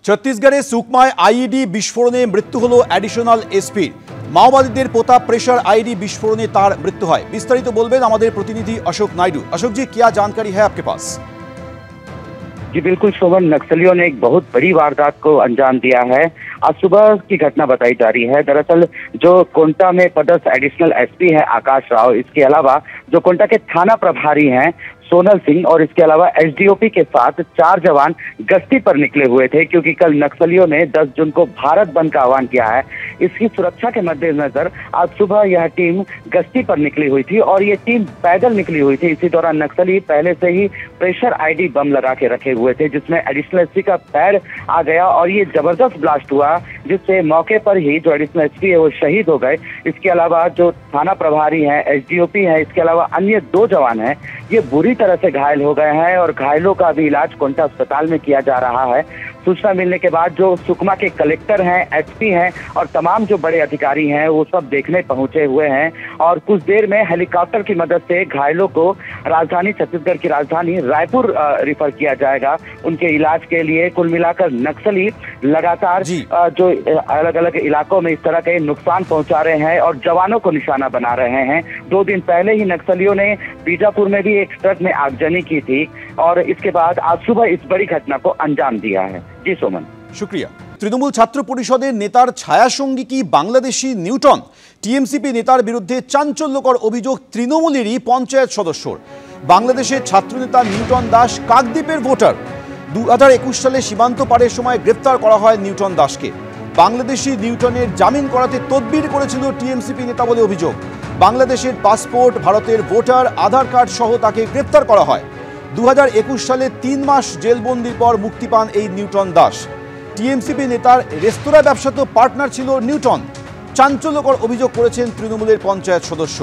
छत्तीसगढ़े सुकमाय IED विस्फोरणे मृत्यु hello additional SP माओवादीদের पोता pressure IED विस्फोरणे तार मृत्यु है। विस्तारित बोलबेन हमारे प्रतिनिधि अशोक नायडू। अशोक जी, क्या जानकारी है आपके पास? जी बिल्कुल शोभन, नक्सलियों ने एक बहुत बड़ी वारदात को अंजाम दिया है। आज सुबह की घटना बताई जा रही है। दरअसल जो कोंटा में पदस्थ एडिशनल एसपी है आकाश राव, इसके अलावा जो कोंटा के थाना प्रभारी हैं सोनल सिंह और इसके अलावा एसडीओपी के साथ 4 जवान गश्ती पर निकले हुए थे, क्योंकि कल नक्सलियों ने 10 जून को भारत बंद का आह्वान किया है। इसकी सुरक्षा के मद्देनजर आज सुबह यह टीम गश्ती पर निकली हुई थी और ये टीम पैदल निकली हुई थी। इसी दौरान नक्सली पहले से ही प्रेशर आईडी बम लगा के रखे हुए थे, जिसमें एडिशनल एसपी का पैर आ गया और ये जबरदस्त ब्लास्ट हुआ, जिससे मौके पर ही जो एडिशनल एसपी है वो शहीद हो गए। इसके अलावा जो थाना प्रभारी है, एसडीओपी है, इसके अलावा अन्य 2 जवान हैं, ये बुरी तरह से घायल हो गए हैं और घायलों का भी इलाज कोंटा अस्पताल में किया जा रहा है। सूचना मिलने के बाद जो सुकमा के कलेक्टर हैं, एसपी हैं और तमाम जो बड़े अधिकारी हैं वो सब देखने पहुंचे हुए हैं और कुछ देर में हेलीकॉप्टर की मदद से घायलों को राजधानी छत्तीसगढ़ की राजधानी रायपुर रिफर किया जाएगा उनके इलाज के लिए। कुल मिलाकर नक्सली लगातार जो अलग अलग इलाकों में इस तरह के नुकसान पहुंचा रहे हैं और जवानों को निशाना बना रहे हैं। 2 दिन पहले ही नक्सलियों ने बीजापुर में भी एक ट्रक में आगजनी की थी और इसके बाद आज सुबह इस बड़ी घटना को अंजाम दिया है। जी सोमन, शुक्रिया। तृणमूल छात्र परिषदेर नेतार छायासंगी की बांग्लादेशी निউটন টিএমসিপি नेतार बिरुद्धे चांचल्यकर अभियोग तृणमूलेरই पंचायत सदस्यर। बांग्लादेशेर छात्रनेता নিউটন दास काकद्वीपेर भोटार। 2021 साले सीमांत पारेर समय ग्रेप्तार करा हय নিউটন दासके। बांग्लादेशी নিউটনের জামিন করাতে তদবির করেছিল টিএমসিপি নেতা বলে অভিযোগ। বাংলাদেশের পাসপোর্ট, ভারতের ভোটার, আধার কার্ড সহ তাকে গ্রেপ্তার করা হয়। 2021 সালে 3 মাস জেলবন্দির পর মুক্তি পান এই নিউটন দাস। টিএমসিপি নেতার রেস্তোরাঁ ব্যবসাতেও পার্টনার ছিল নিউটন। চাঞ্চল্যকর অভিযোগ করেছেন তৃণমূলের পঞ্চায়েত সদস্য।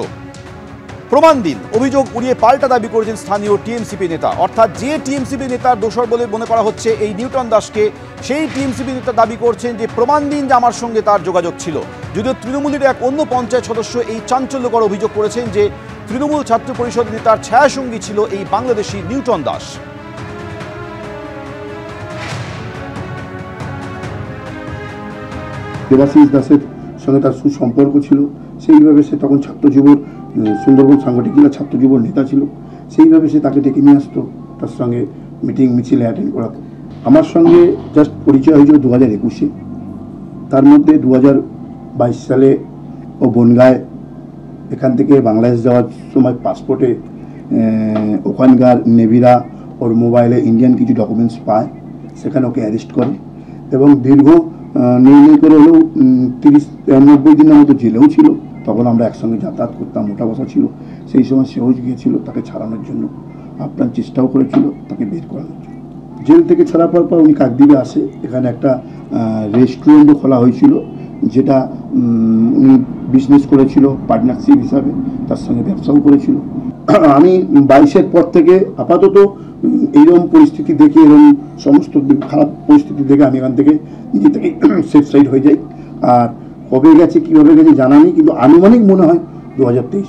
প্রমাণ দিন অভিযোগ উড়িয়ে পাল্টা দাবি করেছেন স্থানীয় টিএমসিপি নেতা। অর্থাৎ যে টিএমসিপি নেতার দোষর বলে মনে করা হচ্ছে এই নিউটন দাসকে, সেই টিএমসিপি নেতা দাবি করছেন যে প্রমাণ দিন যে আমার সঙ্গে তার যোগাযোগ ছিল। যদিও তৃণমূলের এক অন্য পঞ্চায়েত সদস্য এই চাঞ্চল্যকর অভিযোগ করেছেন যে তৃণমূল ছাত্র পরিষদ নেতার ছায়াসঙ্গী ছিল এই বাংলাদেশি নিউটন দাস। দেবাশিস দাসের সঙ্গে তার সুসম্পর্ক ছিল, সেইভাবে সে তখন ছাত্র যুবর সুন্দরবন সাংগঠনিক জেলা ছাত্র যুবর নেতা ছিল, সেইভাবে সে তাকে ডেকে নিয়ে আসতো, তার সঙ্গে মিটিং মিছিলে অ্যাটেন্ড করাতো। আমার সঙ্গে জাস্ট পরিচয় হয়েছিল 2021-এ। তার মধ্যে 2022 সালে ও বনগাঁয় এখান থেকে বাংলাদেশ যাওয়ার সময় পাসপোর্টে ওখানকার নেভিরা ওর মোবাইলে ইন্ডিয়ান কিছু ডকুমেন্টস পায়, সেখানে ওকে অ্যারেস্ট করে এবং দীর্ঘ নেই করে হলেও 30-90 দিনের মতো জেলেও ছিল। তখন আমরা একসঙ্গে যাতায়াত করতাম, মোটা বসা ছিল। সেই সময় সেও গিয়েছিল তাকে ছাড়ানোর জন্য, আপ্রাণ চেষ্টাও করেছিল তাকে বের করানোর জন্য। জেল থেকে ছাড়া পাওয়ার পর উনি কাকদ্বীপে আসে। এখানে একটা রেস্টুরেন্টও খোলা হয়েছিল, যেটা উনি বিজনেস করেছিল পার্টনারশিপ হিসাবে, তার সঙ্গে ব্যবসাও করেছিল। আমি 22-এর পর থেকে আপাতত এইরকম পরিস্থিতি দেখে, এরকম সমস্ত খারাপ পরিস্থিতি দেখে আমি এখান থেকে নিজে থেকে সেফ সাইড হয়ে যাই। আর কবে গেছে কীভাবে গেছে জানা নেই, কিন্তু আনুমানিক মনে হয় 2023।